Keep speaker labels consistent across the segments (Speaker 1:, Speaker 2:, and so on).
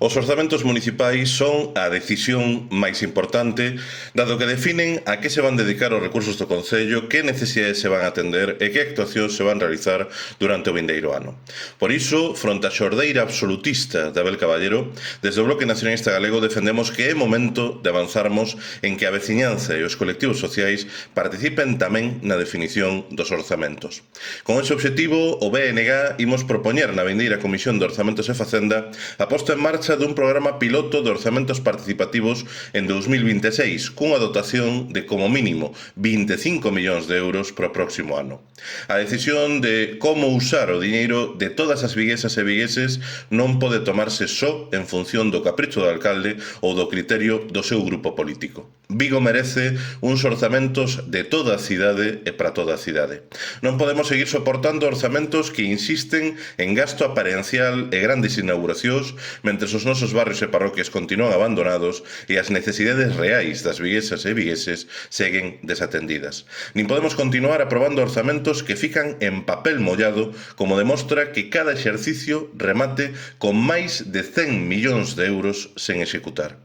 Speaker 1: Os orzamentos municipais son a decisión máis importante, dado que definen a que se van dedicar os recursos do Concello, que necesidades se van a atender e que actuacións se van realizar durante o vindeiro ano. Por iso, fronte á xordeira absolutista de Abel Caballero, desde o Bloque Nacionalista Galego defendemos que é momento de avanzarmos en que a veciñanza e os colectivos sociais participen tamén na definición dos orzamentos. Con ese obxectivo, o BNG imos propoñer na vindeira Comisión de Orzamentos e Facenda a posta en marcha dun programa piloto de orzamentos participativos en 2026, cunha dotación de como mínimo 25 millóns de euros para o próximo ano. A decisión de como usar o diñeiro de todas as viguesas e vigueses non pode tomarse só en función do capricho do alcalde ou do criterio do seu grupo político. Vigo merece uns orzamentos de toda a cidade e para toda a cidade. Non podemos seguir soportando orzamentos que insisten en gasto aparencial e grandes inauguracións, mentre os nosos barrios e parroquias continúan abandonados e as necesidades reais das viguesas e vigueses seguen desatendidas. Nin podemos continuar aprobando orzamentos que fican en papel mollado, como demostra que cada exercicio remate con máis de 100 millóns de euros sen executar.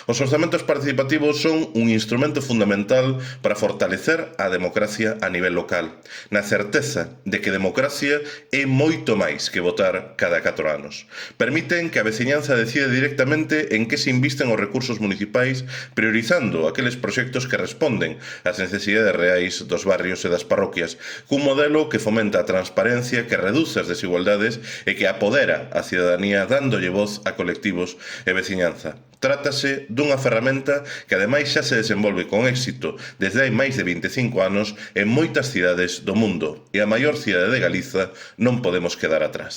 Speaker 1: Os orzamentos participativos son un instrumento fundamental para fortalecer a democracia a nivel local, na certeza de que democracia é moito máis que votar cada 4 anos. Permiten que a veciñanza decide directamente en que se invisten os recursos municipais, priorizando aqueles proxectos que responden ás necesidades reais dos barrios e das parroquias, cun modelo que fomenta a transparencia, que reduce as desigualdades e que apodera a cidadanía dándolle voz a colectivos e veciñanza. Trátase dunha ferramenta que ademais xa se desenvolve con éxito desde hai máis de 25 anos en moitas cidades do mundo, e a maior cidade de Galiza non podemos quedar atrás.